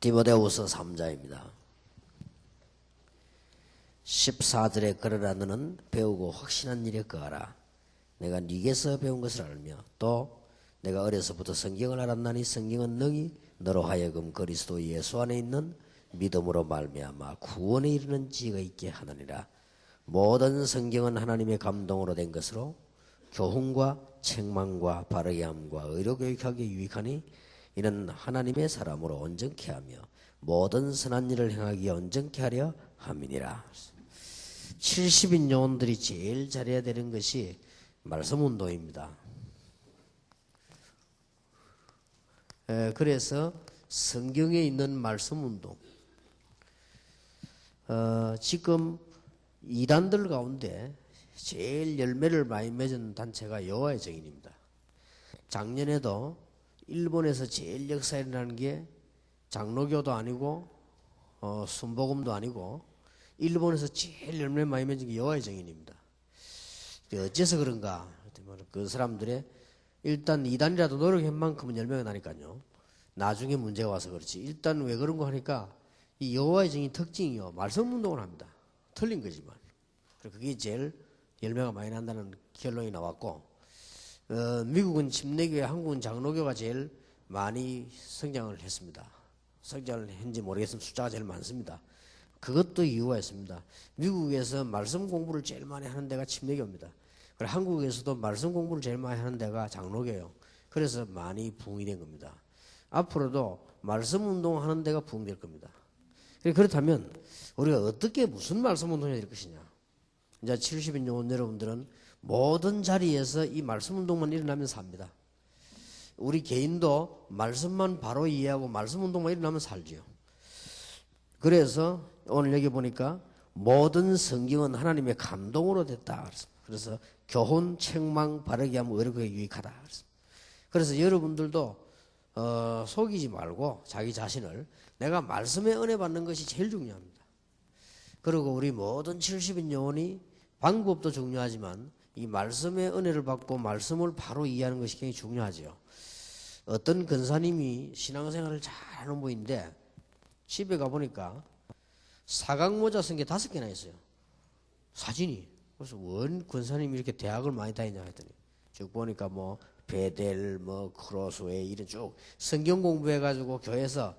디모데후서 3장입니다. 14절에 그러라 너는 배우고 확신한 일에 거하라. 내가 네게서 배운 것을 알며 또 내가 어려서부터 성경을 알았나니 성경은 능히 너로 하여금 그리스도 예수 안에 있는 믿음으로 말미암아 구원에 이르는 지혜가 있게 하느니라. 모든 성경은 하나님의 감동으로 된 것으로 교훈과 책망과 바르게 함과 의로 교육하기에 유익하니 이는 하나님의 사람으로 온전케 하며 모든 선한 일을 행하기에 온전케 하려 함이니라. 70인 요원들이 제일 잘해야 되는 것이 말씀 운동입니다. 그래서 성경에 있는 말씀 운동, 지금 이단들 가운데 제일 열매를 많이 맺은 단체가 여호와의 증인입니다. 작년에도 일본에서 제일 역사 일어나는 게 장로교도 아니고 순복음도 아니고 일본에서 제일 열매 많이 맺은 게 여호와의 증인입니다. 어째서 그런가? 그 사람들의 일단 이단이라도 노력한 만큼은 열매가 나니까요. 나중에 문제가 와서 그렇지. 일단 왜 그런 거 하니까 이 여호와의 증인 특징이요. 말씀 운동을 합니다. 틀린 거지만. 그게 제일 열매가 많이 난다는 결론이 나왔고, 미국은 침례교회, 한국은 장로교가 제일 많이 성장을 했습니다. 성장을 했는지 모르겠지만 숫자가 제일 많습니다. 그것도 이유가 있습니다. 미국에서 말씀 공부를 제일 많이 하는 데가 침례교입니다. 그리고 한국에서도 말씀 공부를 제일 많이 하는 데가 장로교예요. 그래서 많이 부흥이 된 겁니다. 앞으로도 말씀 운동하는 데가 부흥될 겁니다. 그렇다면 우리가 어떻게 무슨 말씀 운동을 해야 될 것이냐. 이제 70인 요원 여러분들은 모든 자리에서 이 말씀 운동만 일어나면 삽니다. 우리 개인도 말씀만 바로 이해하고 말씀 운동만 일어나면 살지요. 그래서 오늘 여기 보니까 모든 성경은 하나님의 감동으로 됐다. 그래서 교훈, 책망, 바르게 하면 의롭게 유익하다. 그래서 여러분들도 속이지 말고 자기 자신을 내가 말씀의 은혜 받는 것이 제일 중요합니다. 그리고 우리 모든 70인 요원이 방법도 중요하지만 이 말씀의 은혜를 받고 말씀을 바로 이해하는 것이 굉장히 중요하죠. 어떤 근사님이 신앙생활을 잘하는 분인데 집에 가보니까 사각모자 쓴 게 5개나 있어요. 사진이. 그래서 원 권사님이 이렇게 대학을 많이 다니냐 했더니 쭉 보니까 뭐 베델, 뭐 크로스웨이 이런 쭉 성경 공부해가지고 교회에서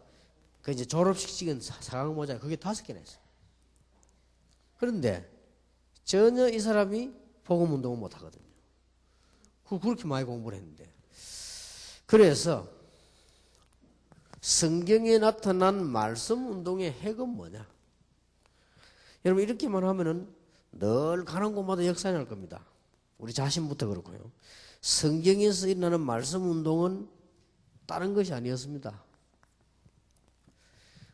그 이제 졸업식 찍은 사각모자 그게 5개나 있어요. 그런데 전혀 이 사람이 복음 운동을 못 하거든요. 그렇게 많이 공부를 했는데. 그래서 성경에 나타난 말씀 운동의 핵은 뭐냐? 여러분 이렇게만 하면은 늘 가는 곳마다 역사가 날 겁니다. 우리 자신부터 그렇고요. 성경에서 일어나는 말씀 운동은 다른 것이 아니었습니다.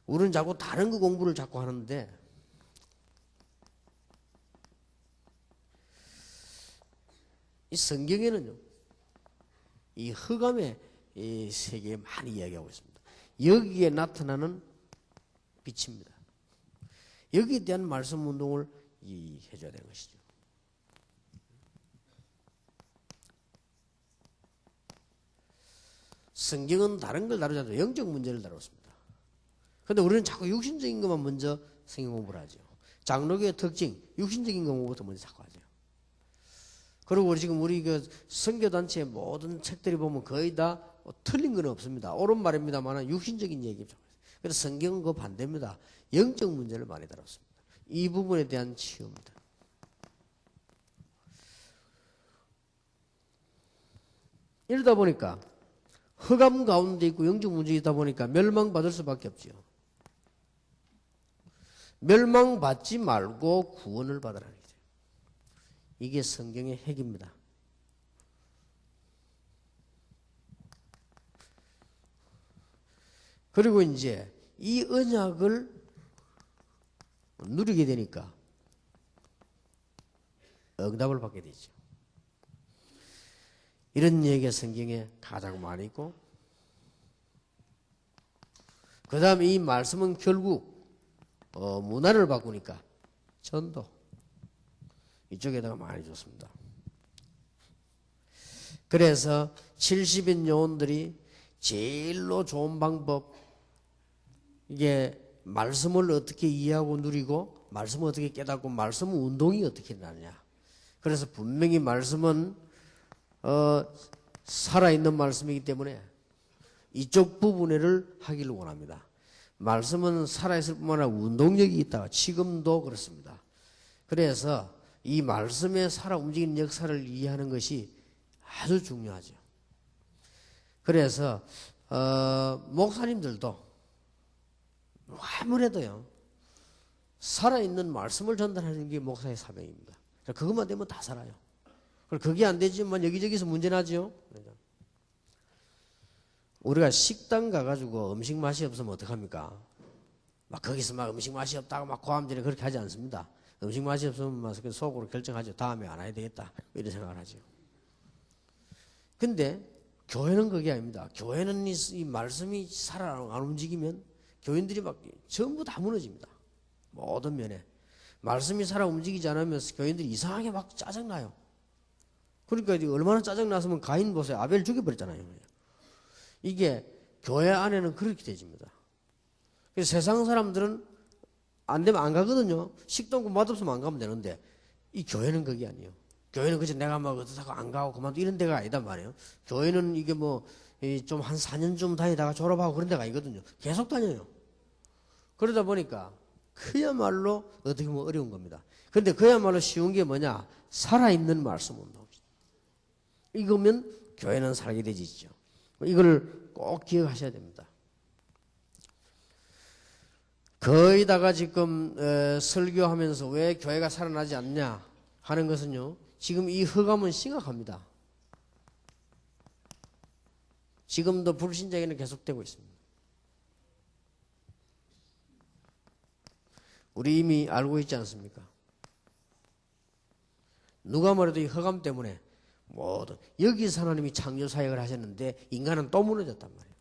우리는 자꾸 다른 그 공부를 자꾸 하는데 이 성경에는요, 이 흑암의 이 세계에 많이 이야기하고 있습니다. 여기에 나타나는 빛입니다. 여기에 대한 말씀 운동을 해줘야 되는 것이죠. 성경은 다른 걸 다루지 않고 영적 문제를 다뤘습니다. 그런데 우리는 자꾸 육신적인 것만 먼저 성경 공부를 하죠. 장로교의 특징, 육신적인 공부부터 먼저 자꾸 하죠. 그리고 지금 우리 그 선교단체의 모든 책들이 보면 거의 다 틀린 건 없습니다. 옳은 말입니다만 육신적인 얘기죠. 그래서 성경은 그 반대입니다. 영적 문제를 많이 다뤘습니다. 이 부분에 대한 치유입니다. 이러다 보니까 흑암 가운데 있고 영적 문제가 있다 보니까 멸망받을 수밖에 없죠. 멸망받지 말고 구원을 받으라는 거죠. 이게 성경의 핵입니다. 그리고 이제 이 언약을 누리게 되니까 응답을 받게 되죠. 이런 얘기가 성경에 가장 많이 있고, 그 다음에 이 말씀은 결국 문화를 바꾸니까 전도 이쪽에다가 많이 줬습니다. 그래서 70인 요원들이 제일로 좋은 방법, 이게 말씀을 어떻게 이해하고 누리고 말씀을 어떻게 깨닫고 말씀 운동이 어떻게 나느냐. 그래서 분명히 말씀은 살아있는 말씀이기 때문에 이쪽 부분을 하기를 원합니다. 말씀은 살아있을 뿐만 아니라 운동력이 있다. 지금도 그렇습니다. 그래서 이 말씀에 살아 움직이는 역사를 이해하는 것이 아주 중요하죠. 그래서 목사님들도 아무래도요 살아있는 말씀을 전달하는 게 목사의 사명입니다. 그것만 되면 다 살아요. 그게 안 되지만 여기저기서 문제 나죠. 우리가 식당 가가지고 음식 맛이 없으면 어떡합니까? 막 거기서 막 음식 맛이 없다고 막 고함지르 그렇게 하지 않습니다. 음식 맛이 없으면 막 속으로 결정하죠. 다음에 안 해야 되겠다. 이런 생각을 하죠. 근데 교회는 그게 아닙니다. 교회는 이 말씀이 살아 안 움직이면 교인들이 막 전부 다 무너집니다. 모든 면에. 말씀이 살아 움직이지 않으면 교인들이 이상하게 막 짜증나요. 그러니까 얼마나 짜증났으면 가인 보세요. 아벨 죽여버렸잖아요. 이게 교회 안에는 그렇게 되집니다. 그래서 세상 사람들은 안 되면 안 가거든요. 식도 없고 맛없으면 안 가면 되는데 이 교회는 그게 아니에요. 교회는 그저 내가 막 어떻다고 안 가고 그만두고 이런 데가 아니단 말이에요. 교회는 이게 뭐 좀 한 4년쯤 다니다가 졸업하고 그런 데가 아니거든요. 계속 다녀요. 그러다 보니까 그야말로 어떻게 보면 어려운 겁니다. 그런데 그야말로 쉬운 게 뭐냐? 살아있는 말씀 운동. 이거면 교회는 살게 되지죠. 이걸 꼭 기억하셔야 됩니다. 거의다가 지금 설교하면서 왜 교회가 살아나지 않냐 하는 것은요. 지금 이 흑암은 심각합니다. 지금도 불신자에게는 계속되고 있습니다. 우리 이미 알고 있지 않습니까? 누가 뭐래도 이 흑암 때문에 모든 여기서 하나님이 창조 사역을 하셨는데 인간은 또 무너졌단 말이에요.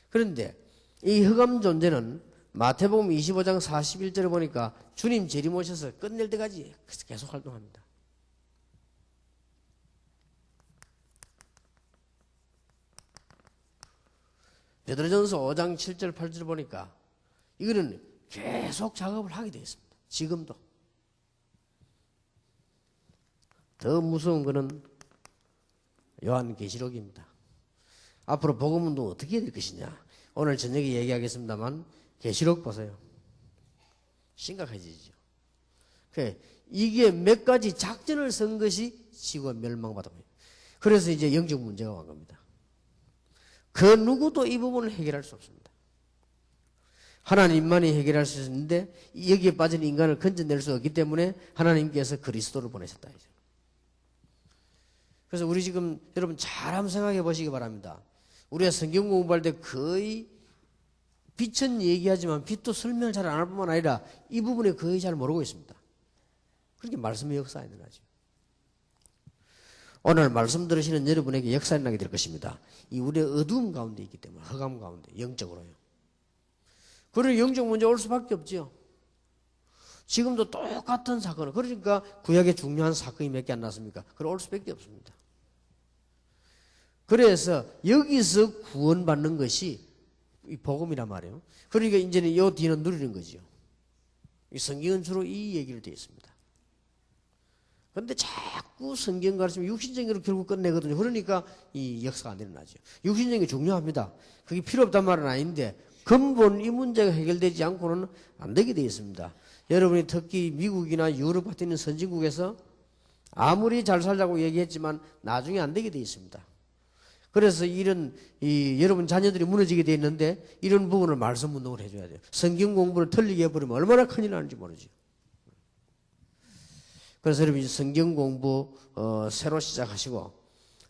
그런데 이 흑암 존재는 마태복음 25장 41절에 보니까 주님 재림 오셔서 끝낼 때까지 계속 활동합니다. 베드로전서 5장 7절 8절 보니까 이거는 계속 작업을 하게 되어 있습니다. 지금도. 더 무서운 것은 요한계시록입니다. 앞으로 복음운동 어떻게 해야 될 것이냐. 오늘 저녁에 얘기하겠습니다만 계시록 보세요. 심각해지죠. 이게 몇 가지 작전을 쓴 것이 지구가 멸망받은 거예요. 그래서 이제 영적 문제가 온 겁니다. 그 누구도 이 부분을 해결할 수 없습니다. 하나님만이 해결할 수 있는데 여기에 빠진 인간을 건져낼 수 없기 때문에 하나님께서 그리스도를 보내셨다. 그래서 우리 지금 여러분 잘 한번 생각해 보시기 바랍니다. 우리가 성경 공부할 때 거의 빛은 얘기하지만 빛도 설명을 잘 안 할 뿐만 아니라 이 부분에 거의 잘 모르고 있습니다. 그렇게 말씀의 역사에 일어나죠. 오늘 말씀 들으시는 여러분에게 역사에 일어나게 될 것입니다. 이 우리의 어두움 가운데 있기 때문에 흑암 가운데 영적으로요. 그리고 영적 문제 올 수밖에 없죠. 지금도 똑같은 사건은 그러니까 구약에 중요한 사건이 몇 개 안 났습니까? 그럼 올 수밖에 없습니다. 그래서 여기서 구원받는 것이 이 복음이란 말이에요. 그러니까 이제는 이 뒤는 누리는 거죠. 이 성경은 주로 이 얘기를 되어 있습니다. 그런데 자꾸 성경 가르치면 육신적으로 결국 끝내거든요. 그러니까 이 역사가 안 일어나죠. 육신적인 게 중요합니다. 그게 필요 없단 말은 아닌데 근본 이 문제가 해결되지 않고는 안 되게 되어 있습니다. 여러분이 특히 미국이나 유럽 같은 선진국에서 아무리 잘 살자고 얘기했지만 나중에 안 되게 되어 있습니다. 그래서 이런 여러분 자녀들이 무너지게 되어 있는데 이런 부분을 말씀 운동을 해줘야 돼요. 성경 공부를 틀리게 해버리면 얼마나 큰일 나는지 모르죠. 그래서 여러분 성경 공부 새로 시작하시고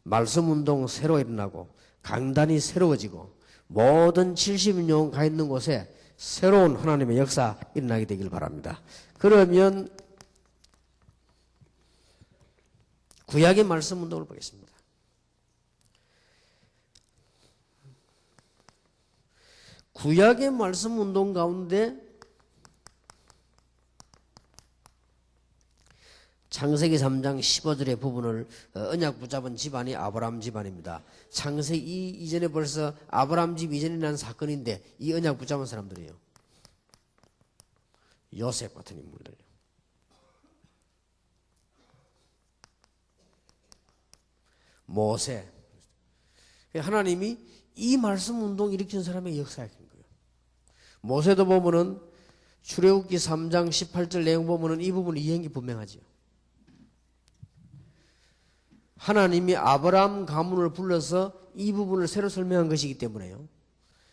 말씀 운동 새로 일어나고 강단이 새로워지고 모든 70년 가 있는 곳에 새로운 하나님의 역사 일어나게 되길 바랍니다. 그러면 구약의 말씀 운동을 보겠습니다. 구약의 말씀 운동 가운데 창세기 3장 15절의 부분을 언약 붙잡은 집안이 아브라함 집안입니다. 창세기 이전에 벌써 아브라함 집 이전에 난 사건인데 이 언약 붙잡은 사람들이에요. 요셉 같은 인물들이에요. 모세. 하나님이 이 말씀 운동 일으킨 사람의 역사인 거예요. 모세도 보면은 출애굽기 3장 18절 내용 보면은 이 부분 이해한 게 분명하죠. 하나님이 아브라함 가문을 불러서 이 부분을 새로 설명한 것이기 때문에요.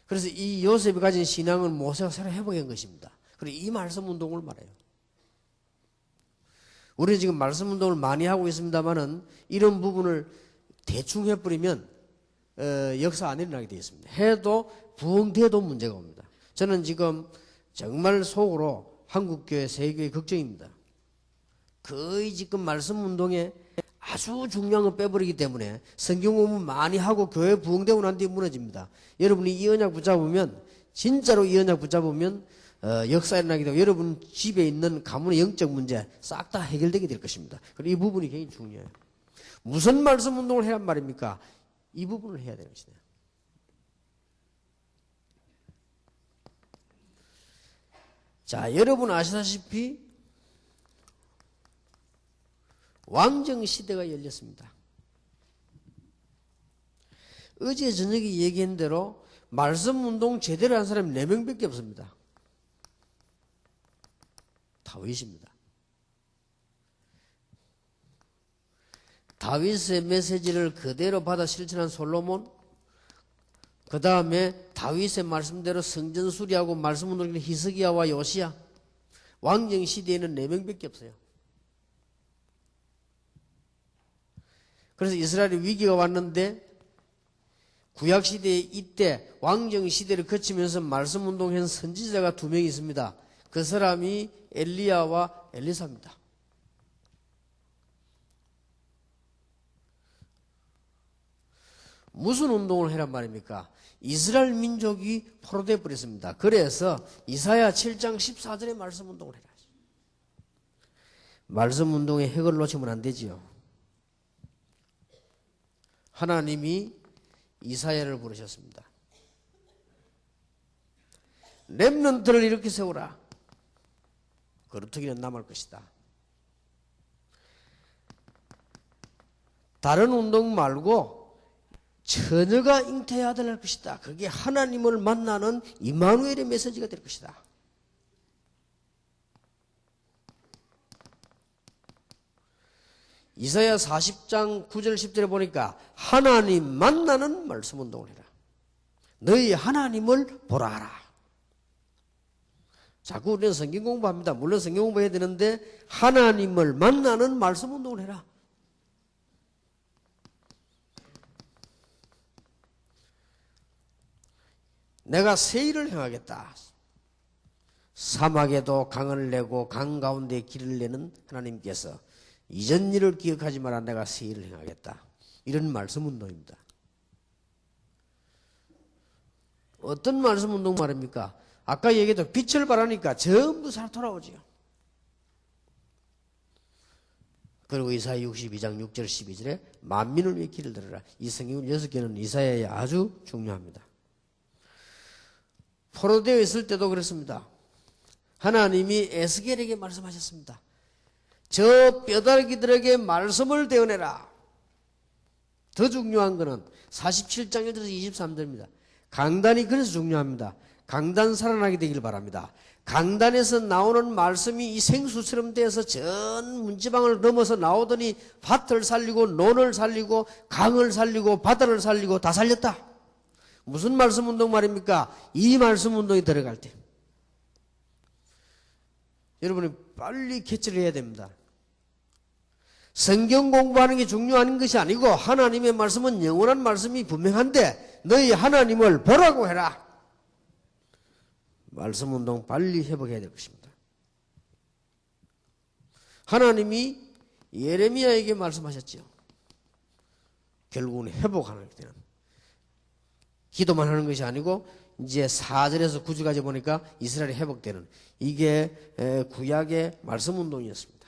그래서 이 요셉이 가진 신앙은 모세가 새로 회복한 것입니다. 그리고 이 말씀 운동을 말해요. 우리는 지금 말씀 운동을 많이 하고 있습니다만은 이런 부분을 대충 해버리면 역사 안 일어나게 되어 있습니다. 해도 부흥돼도 문제가 옵니다. 저는 지금 정말 속으로 한국교회, 세계교회 걱정입니다. 거의 지금 말씀 운동에 아주 중요한 걸 빼버리기 때문에 성경 공부 많이 하고 교회 부흥되고 난 뒤에 무너집니다. 여러분이 이 언약 붙잡으면 진짜로 이 언약 붙잡으면 역사 일어나게 되고 여러분 집에 있는 가문의 영적 문제 싹 다 해결되게 될 것입니다. 그리고 이 부분이 굉장히 중요해요. 무슨 말씀 운동을 해야 말입니까? 이 부분을 해야 되는 것이다. 자, 여러분 아시다시피 왕정 시대가 열렸습니다. 어제 저녁에 얘기한 대로 말씀 운동 제대로 한 사람이 4명밖에 없습니다. 다윗입니다. 다윗의 메시지를 그대로 받아 실천한 솔로몬, 그 다음에 다윗의 말씀대로 성전 수리하고 말씀 운동을 히스기야와 요시야, 왕정 시대에는 4명밖에 없어요. 그래서 이스라엘의 위기가 왔는데 구약 시대에 이때 왕정 시대를 거치면서 말씀 운동한 선지자가 2명 있습니다. 그 사람이 엘리야와 엘리사입니다. 무슨 운동을 해란 말입니까? 이스라엘 민족이 포로되어 버렸습니다. 그래서 이사야 7장 14절의 말씀 운동을 해라. 말씀 운동의 핵을 놓치면 안 되지요. 하나님이 이사야를 부르셨습니다. 렘넌트를 이렇게 세우라. 거루터기는 남을 것이다. 다른 운동 말고 처녀가 잉태해야 될 것이다. 그게 하나님을 만나는 임마누엘의 메시지가 될 것이다. 이사야 40장 9절 10절에 보니까 하나님 만나는 말씀 운동을 해라. 너희 하나님을 보라 하라. 자꾸 우리는 성경 공부합니다. 물론 성경 공부해야 되는데 하나님을 만나는 말씀 운동을 해라. 내가 새 일을 행하겠다. 사막에도 강을 내고 강 가운데 길을 내는 하나님께서 이전 일을 기억하지 마라. 내가 새 일을 행하겠다. 이런 말씀 운동입니다. 어떤 말씀 운동 말입니까? 아까 얘기했던 빛을 발하니까 전부 살 돌아오지요. 그리고 이사야 62장 6절 12절에 만민을 위해 길을 들으라. 이 성경 6개는 이사야에 아주 중요합니다. 포로되어 있을 때도 그렇습니다. 하나님이 에스겔에게 말씀하셨습니다. 저 뼈다귀들에게 말씀을 대어내라. 더 중요한 것은 47장 1절에서 23절입니다. 강단이 그래서 중요합니다. 강단 살아나게 되길 바랍니다. 강단에서 나오는 말씀이 이 생수처럼 되어서 전 문지방을 넘어서 나오더니 밭을 살리고 논을 살리고 강을 살리고 바다를 살리고 다 살렸다. 무슨 말씀 운동 말입니까? 이 말씀 운동이 들어갈 때 여러분이 빨리 캐치를 해야 됩니다. 성경 공부하는 게 중요한 것이 아니고 하나님의 말씀은 영원한 말씀이 분명한데 너희 하나님을 보라고 해라. 말씀 운동 빨리 회복해야 될 것입니다. 하나님이 예레미야에게 말씀하셨죠. 결국은 회복하는 때는 기도만 하는 것이 아니고 이제 4절에서 9절까지 보니까 이스라엘이 회복되는 이게 구약의 말씀 운동이었습니다.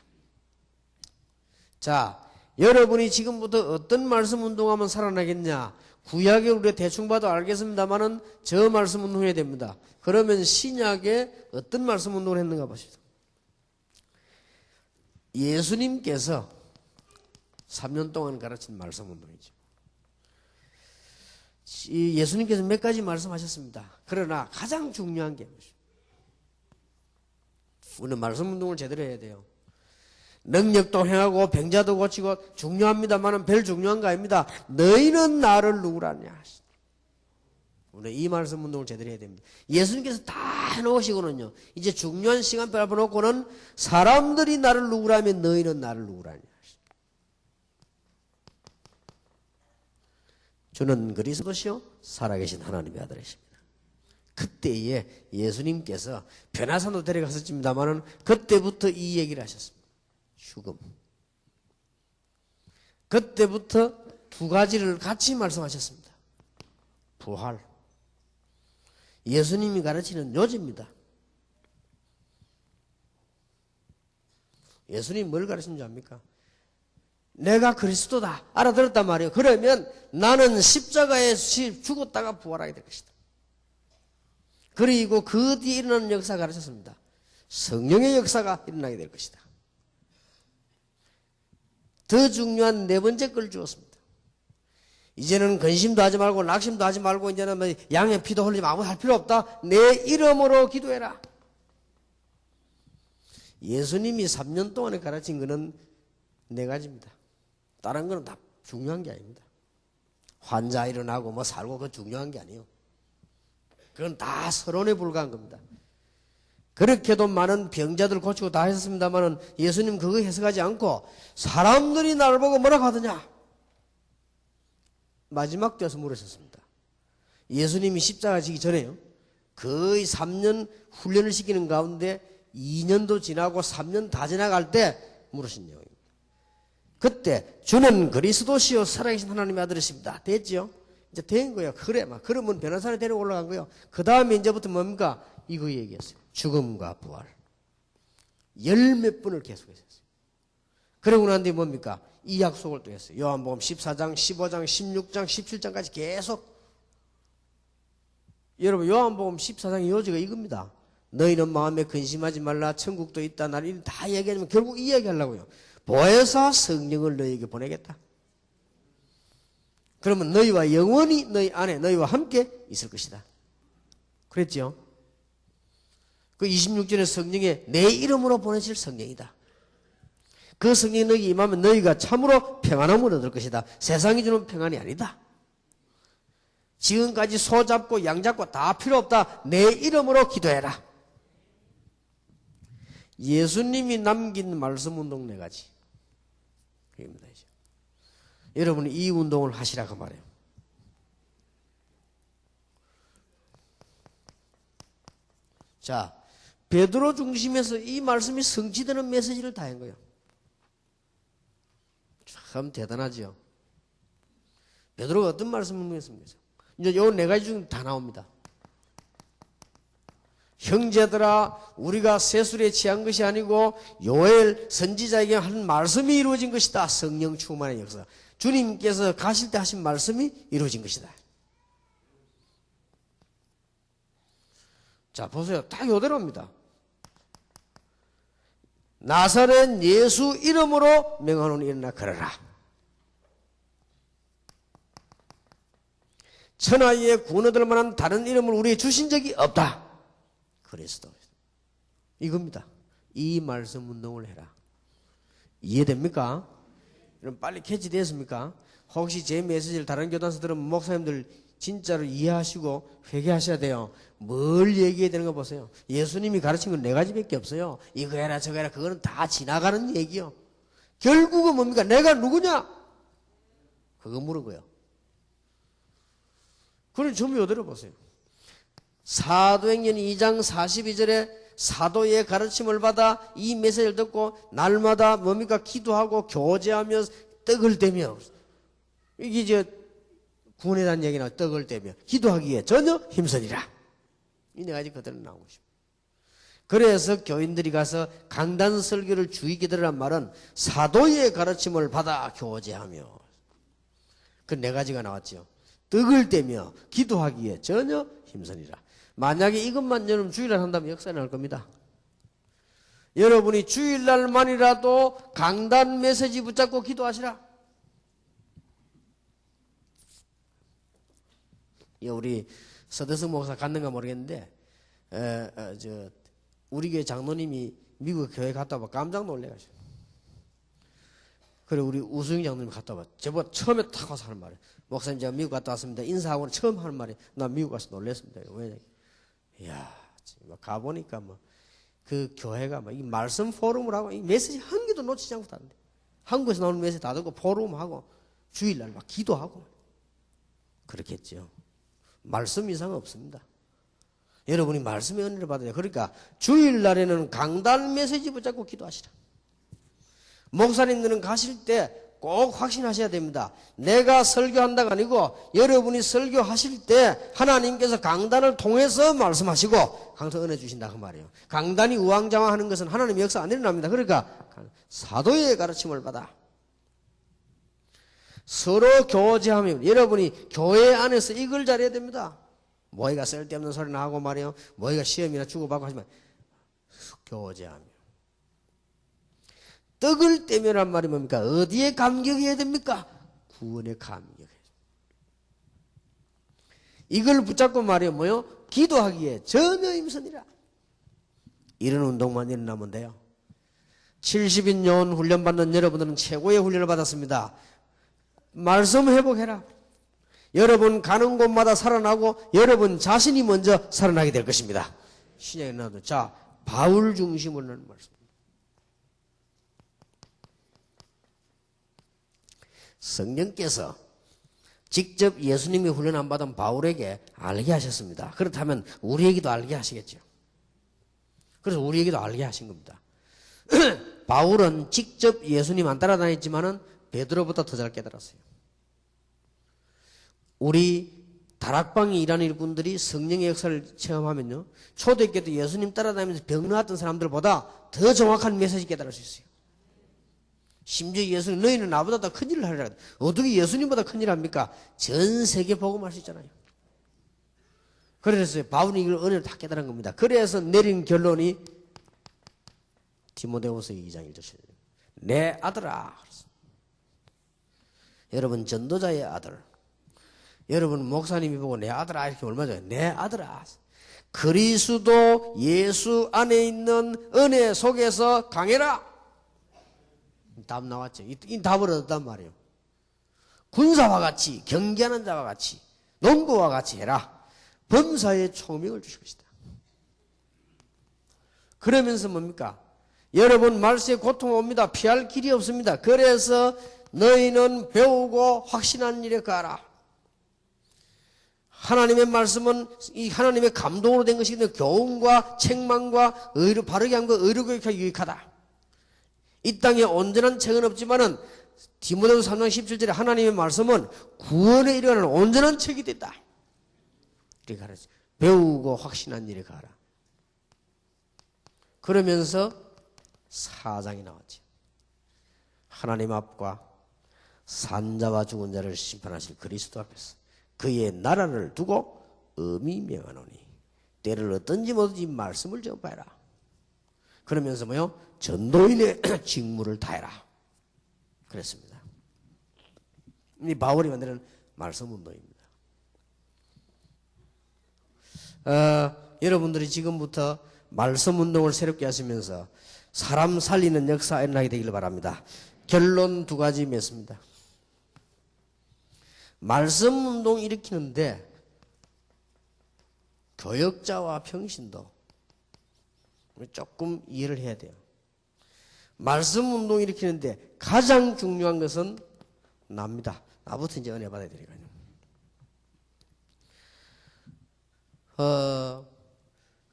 자, 여러분이 지금부터 어떤 말씀 운동하면 살아나겠냐? 구약에 우리가 대충 봐도 알겠습니다만은 저 말씀 운동해야 됩니다. 그러면 신약에 어떤 말씀 운동을 했는가 보십시오. 예수님께서 3년 동안 가르친 말씀 운동이죠. 예수님께서 몇 가지 말씀하셨습니다. 그러나 가장 중요한 게 우리는 말씀 운동을 제대로 해야 돼요. 능력도 행하고 병자도 고치고 중요합니다만 별 중요한 거 아닙니다. 너희는 나를 누구라 하냐. 우리는 이 말씀 운동을 제대로 해야 됩니다. 예수님께서 다 해놓으시고는요, 이제 중요한 시간표 잡아놓고는 사람들이 나를 누구라 하면 너희는 나를 누구라 하냐. 주는 그리스도시요 살아계신 하나님의 아들이십니다. 그때에 예수님께서 변화산도 데려갔었습니다만은 그때부터 이 얘기를 하셨습니다. 죽음. 그때부터 두 가지를 같이 말씀하셨습니다. 부활. 예수님이 가르치는 요지입니다. 예수님이 뭘 가르치는 줄 압니까? 내가 그리스도다. 알아들었단 말이에요. 그러면 나는 십자가에 죽었다가 부활하게 될 것이다. 그리고 그 뒤에 일어나는 역사가 가르쳤습니다. 성령의 역사가 일어나게 될 것이다. 더 중요한 네 번째 걸 주었습니다. 이제는 근심도 하지 말고 낙심도 하지 말고 이제는 뭐 양의 피도 흘리지 아무 할 필요 없다. 내 이름으로 기도해라. 예수님이 3년 동안에 가르친 것은 네 가지입니다. 다른 거는 다 중요한 게 아닙니다. 환자 일어나고 뭐 살고 그거 중요한 게 아니에요. 그건 다 서론에 불과한 겁니다. 그렇게도 많은 병자들 고치고 다 했습니다만은 예수님 그거 해석하지 않고 사람들이 나를 보고 뭐라고 하더냐? 마지막 때에서 물으셨습니다. 예수님이 십자가 지기 전에요. 거의 3년 훈련을 시키는 가운데 2년도 지나고 3년 다 지나갈 때 물으신 내용입니다. 그때 주는 그리스도시요 살아계신 하나님의 아들이십니다. 됐죠? 이제 된 거예요. 그래, 그러면 변호사에 데리고 올라간 거예요. 그 다음에 이제부터 뭡니까? 이거 얘기했어요. 죽음과 부활. 열 몇 번을 계속했어요. 그러고 난 뒤에 뭡니까? 이 약속을 또 했어요. 요한복음 14장, 15장, 16장, 17장까지 계속. 여러분, 요한복음 14장의 요지가 이겁니다. 너희는 마음에 근심하지 말라. 천국도 있다. 나를 다 얘기하면 결국 이 얘기 하려고요. 보혜사 성령을 너희에게 보내겠다. 그러면 너희와 영원히 너희 안에 너희와 함께 있을 것이다. 그랬죠? 그 26절의 성령에 내 이름으로 보내실 성령이다. 그 성령이 너희 임하면 너희가 참으로 평안함을 얻을 것이다. 세상이 주는 평안이 아니다. 지금까지 소 잡고 양 잡고 다 필요 없다. 내 이름으로 기도해라. 예수님이 남긴 말씀 운동 네 가지. 그겁니다. 여러분이 이 운동을 하시라고 말해요. 자, 베드로 중심에서 이 말씀이 성취되는 메시지를 다 한 거예요. 참 대단하죠. 베드로가 어떤 말씀을 했습니까? 이제 요 네 가지 중에 다 나옵니다. 형제들아, 우리가 세술에 취한 것이 아니고 요엘 선지자에게 한 말씀이 이루어진 것이다. 성령 충만의 역사. 주님께서 가실 때 하신 말씀이 이루어진 것이다. 자, 보세요. 딱 요대로입니다. 나사렛 예수 이름으로 명하노니 일어나 걸어라. 천하에 구원 얻을 만한 다른 이름을 우리에게 주신 적이 없다. 그리스도. 이겁니다. 이 말씀 운동을 해라. 이해됩니까? 그럼 빨리 캐치됐습니까? 혹시 제 메시지를 다른 교단에서 들으면 목사님들 진짜로 이해하시고 회개하셔야 돼요. 뭘 얘기해야 되는 거 보세요. 예수님이 가르친 건 네 가지밖에 없어요. 이거 해라 저거 해라 그거는 다 지나가는 얘기요. 결국은 뭡니까? 내가 누구냐? 그거 물은 거예요. 그럼 좀 요대로 보세요. 사도행전 2장 42절에 사도의 가르침을 받아 이 메시지를 듣고 날마다 뭡니까? 기도하고 교제하며 떡을 떼며, 이게 이제 구원에 대한 얘기나 떡을 떼며 기도하기에 전혀 힘쓰니라. 이 네 가지 그대로 나오고 싶어요. 그래서 교인들이 가서 강단 설교를 주의 기도란 말은 사도의 가르침을 받아 교제하며, 그 네 가지가 나왔죠. 떡을 떼며 기도하기에 전혀 힘쓰니라. 만약에 이것만 여러분 주일날 한다면 역사에 날 겁니다. 여러분이 주일날만이라도 강단 메시지 붙잡고 기도하시라. 우리 서대성 목사 갔는가 모르겠는데 우리 교회 장로님이 미국 교회 갔다 와 깜짝 놀래가지고, 그래 우리 우수영 장로님 갔다 와 저보다 처음에 탁 와서 하는 말이에요. 목사님 제가 미국 갔다 왔습니다. 인사하고는 처음 하는 말이, 나 미국 가서 놀랬습니다. 왜? 이야, 가보니까 그 교회가 이 말씀 포럼을 하고 이 메시지 한 개도 놓치지 않고 다는데, 한국에서 나오는 메시지 다 듣고 포럼하고 주일날 막 기도하고 그렇겠죠. 말씀 이상 없습니다. 여러분이 말씀의 은혜를 받아야 돼요. 그러니까 주일날에는 강단 메시지 붙잡고 기도하시라. 목사님들은 가실 때 꼭 확신하셔야 됩니다. 내가 설교한다가 아니고 여러분이 설교하실 때 하나님께서 강단을 통해서 말씀하시고 강단 은혜 주신다 그 말이에요. 강단이 우왕좌왕하는 것은 하나님의 역사 안 일어납니다. 그러니까 사도의 가르침을 받아 서로 교제하며, 여러분이 교회 안에서 이걸 잘해야 됩니다. 뭐이가 쓸데없는 소리나 하고 말이에요. 뭐이가 시험이나 주고받고 하지만 교제하며. 떡을 떼며란 말이 뭡니까? 어디에 감격해야 됩니까? 구원에 감격해야 됩니다. 이걸 붙잡고 말이에요. 뭐요? 기도하기에 전혀 힘쓰니라. 이런 운동만 일어나면 돼요. 70인 요원 훈련받는 여러분들은 최고의 훈련을 받았습니다. 말씀 회복해라. 여러분 가는 곳마다 살아나고 여러분 자신이 먼저 살아나게 될 것입니다. 신약에 나와도 자, 바울 중심으로 하는 말씀. 성령께서 직접 예수님이 훈련 안 받은 바울에게 알게 하셨습니다. 그렇다면 우리에게도 알게 하시겠죠. 그래서 우리에게도 알게 하신 겁니다. 바울은 직접 예수님 안 따라다녔지만은 베드로보다 더 잘 깨달았어요. 우리 다락방에 일하는 일꾼들이 성령의 역사를 체험하면요, 초대교 때 예수님 따라다니면서 병 나았던 사람들보다 더 정확한 메시지 깨달을 수 있어요. 심지어 예수님, 너희는 나보다 더 큰일을 하리라. 어떻게 예수님보다 큰일 합니까? 전 세계 복음할 수 있잖아요. 그래서 바울이 이걸 은혜를 다 깨달은 겁니다. 그래서 내린 결론이 디모데후서 2장 1절. 내 아들아. 여러분 전도자의 아들, 여러분 목사님이 보고 내 아들아 이렇게 얼마 전에 내 아들아, 그리스도 예수 안에 있는 은혜 속에서 강해라. 답 나왔죠. 이 답을 얻었단 말이에요. 군사와 같이, 경계하는 자와 같이, 농부와 같이 해라. 범사에 총명을 주실 것이다. 그러면서 뭡니까? 여러분 말세에 고통 옵니다. 피할 길이 없습니다. 그래서 너희는 배우고 확신한 일에 가라. 하나님의 말씀은 이 하나님의 감동으로 된 것이기 때문에 교훈과 책망과 의로 바르게 함과 의로 교육하기 유익하다. 이 땅에 온전한 책은 없지만은 디모데후서 3장 17절에 하나님의 말씀은 구원에 이르는 온전한 책이 됐다. 이렇게 가르쳐. 배우고 확신한 일에 가라. 그러면서 4장이 나왔죠. 하나님 앞과 산자와 죽은 자를 심판하실 그리스도 앞에서 그의 나라를 두고 엄히 명하노니 때를 얻든지 뭐든지 말씀을 전파해라. 그러면서 뭐요? 전도인의 직무를 다해라. 그랬습니다. 이 바울이 만드는 말씀 운동입니다. 여러분들이 지금부터 말씀 운동을 새롭게 하시면서 사람 살리는 역사 일어나게 되기를 바랍니다. 결론 두 가지 맺습니다. 말씀 운동 일으키는데 교역자와 평신도 조금 이해를 해야 돼요. 말씀 운동 일으키는데 가장 중요한 것은 납니다. 나부터 이제 은혜 받아야 되니까요.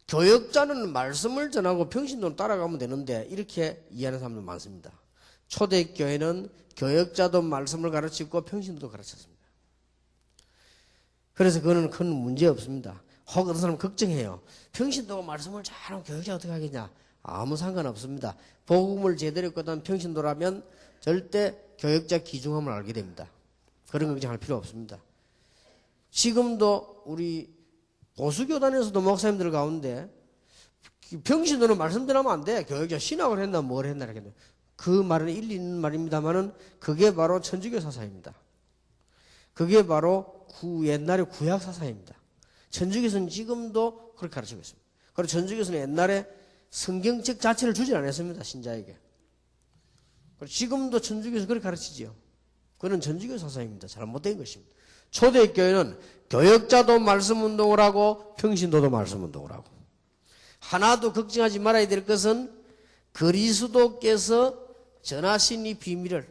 교역자는 말씀을 전하고 평신도는 따라가면 되는데 이렇게 이해하는 사람들 많습니다. 초대교회는 교역자도 말씀을 가르치고 평신도도 가르쳤습니다. 그래서 그거는 큰 문제 없습니다. 혹 어떤 사람 걱정해요. 평신도가 말씀을 잘하면 교육자 어떻게 하겠냐? 아무 상관없습니다. 복음을 제대로 했거든 평신도라면 절대 교육자 귀중함을 알게 됩니다. 그런 걱정할 필요 없습니다. 지금도 우리 보수교단에서도 목사님들 가운데 평신도는 말씀대로하면 안 돼. 교육자 신학을 했나 뭘 했나 이렇게. 그 말은 일리 있는 말입니다만은 그게 바로 천주교 사상입니다. 그게 바로 옛날의 구약 사상입니다. 천주교에서는 지금도 그렇게 가르치고 있습니다. 그리고 천주교에서는 옛날에 성경책 자체를 주지 않았습니다. 신자에게. 그리고 지금도 천주교에서 그렇게 가르치지요. 그건 천주교 사상입니다. 잘못된 것입니다. 초대교회는 교역자도 말씀운동을 하고 평신도도 말씀운동을 하고 하나도 걱정하지 말아야 될 것은 그리스도께서 전하신 이 비밀을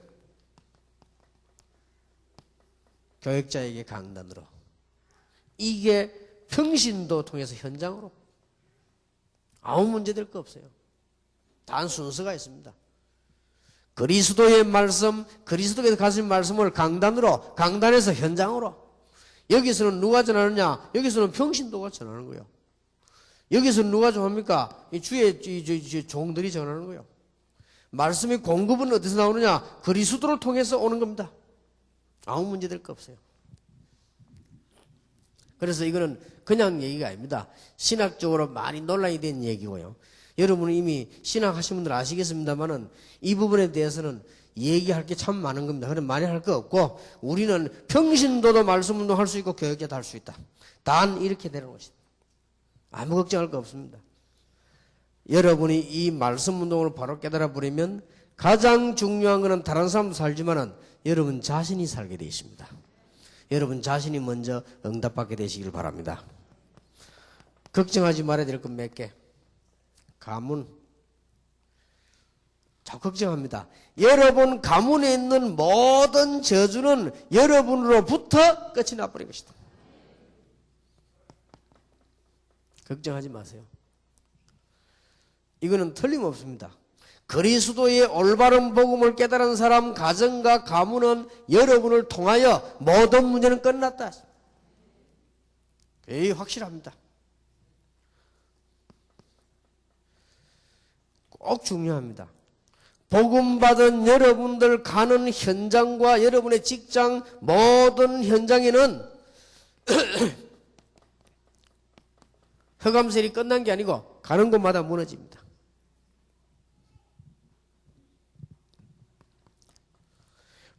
교역자에게 강단으로 이게 평신도 통해서 현장으로 아무 문제 될 거 없어요. 단 순서가 있습니다. 그리스도의 말씀, 그리스도께서 가진 말씀을 강단으로, 강단에서 현장으로. 여기서는 누가 전하느냐? 여기서는 평신도가 전하는 거예요. 여기서는 누가 전합니까? 주의 종들이 전하는 거예요. 말씀의 공급은 어디서 나오느냐? 그리스도를 통해서 오는 겁니다. 아무 문제 될 거 없어요. 그래서 이거는 그냥 얘기가 아닙니다. 신학적으로 많이 논란이 된 얘기고요. 여러분은 이미 신학하신 분들 아시겠습니다만은 이 부분에 대해서는 얘기할 게 참 많은 겁니다. 그럼 많이 할 거 없고 우리는 평신도도 말씀운동 할 수 있고 교역자도 할 수 있다. 단 이렇게 되는 것이다. 아무 걱정할 거 없습니다. 여러분이 이 말씀운동을 바로 깨달아 버리면 가장 중요한 것은 다른 사람도 살지만은 여러분 자신이 살게 되어 있습니다. 여러분 자신이 먼저 응답받게 되시길 바랍니다. 걱정하지 말아야 될 건 몇 개. 가문. 자, 걱정합니다. 여러분 가문에 있는 모든 저주는 여러분으로부터 끝이 나버린 것이다. 걱정하지 마세요. 이거는 틀림없습니다. 그리스도의 올바른 복음을 깨달은 사람 가정과 가문은 여러분을 통하여 모든 문제는 끝났다. 거의 확실합니다. 꼭 중요합니다. 복음 받은 여러분들 가는 현장과 여러분의 직장 모든 현장에는 흑암셀이 끝난 게 아니고 가는 곳마다 무너집니다.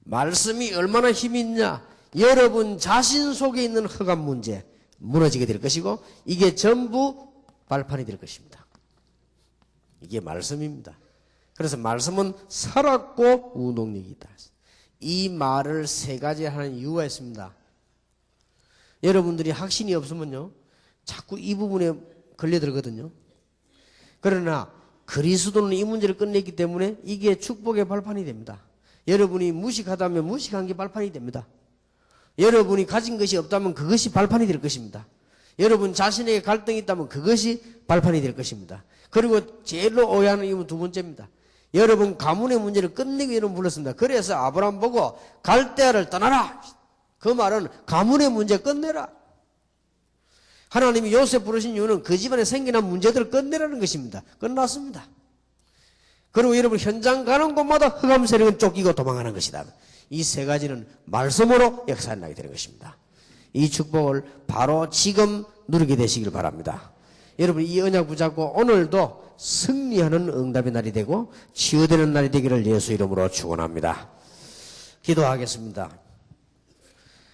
말씀이 얼마나 힘이 있냐? 여러분 자신 속에 있는 흑암 문제 무너지게 될 것이고 이게 전부 발판이 될 것입니다. 이게 말씀입니다. 그래서 말씀은 살았고 운동력이 있다. 이 말을 세 가지 하는 이유가 있습니다. 여러분들이 확신이 없으면요 자꾸 이 부분에 걸려들거든요. 그러나 그리스도는 이 문제를 끝냈기 때문에 이게 축복의 발판이 됩니다. 여러분이 무식하다면 무식한 게 발판이 됩니다. 여러분이 가진 것이 없다면 그것이 발판이 될 것입니다. 여러분 자신에게 갈등이 있다면 그것이 발판이 될 것입니다. 그리고 제일로 오해하는 이유는 두 번째입니다. 여러분 가문의 문제를 끝내기 위해 불렀습니다. 그래서 아브라함 보고 갈대아를 떠나라. 그 말은 가문의 문제 끝내라. 하나님이 요셉 부르신 이유는 그 집안에 생겨난 문제들을 끝내라는 것입니다. 끝났습니다. 그리고 여러분 현장 가는 곳마다 흑암 세력은 쫓기고 도망하는 것이다. 이 세 가지는 말씀으로 역사에 나게 되는 것입니다. 이 축복을 바로 지금 누리게 되시길 바랍니다. 여러분 이 언약 붙잡고 오늘도 승리하는 응답의 날이 되고 치유되는 날이 되기를 예수 이름으로 축원합니다. 기도하겠습니다.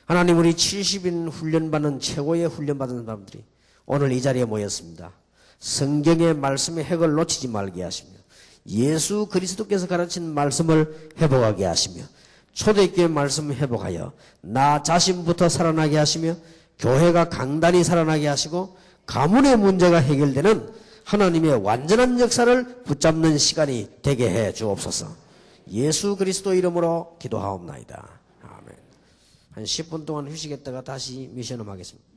하나님 우리 70인 훈련받는 최고의 훈련받은 사람들이 오늘 이 자리에 모였습니다. 성경의 말씀의 핵을 놓치지 말게 하시며 예수 그리스도께서 가르친 말씀을 회복하게 하시며 초대교회 말씀을 회복하여 나 자신부터 살아나게 하시며 교회가 강단히 살아나게 하시고 가문의 문제가 해결되는 하나님의 완전한 역사를 붙잡는 시간이 되게 해 주옵소서. 예수 그리스도 이름으로 기도하옵나이다. 아멘. 한 10분 동안 휴식했다가 다시 미션을 하겠습니다.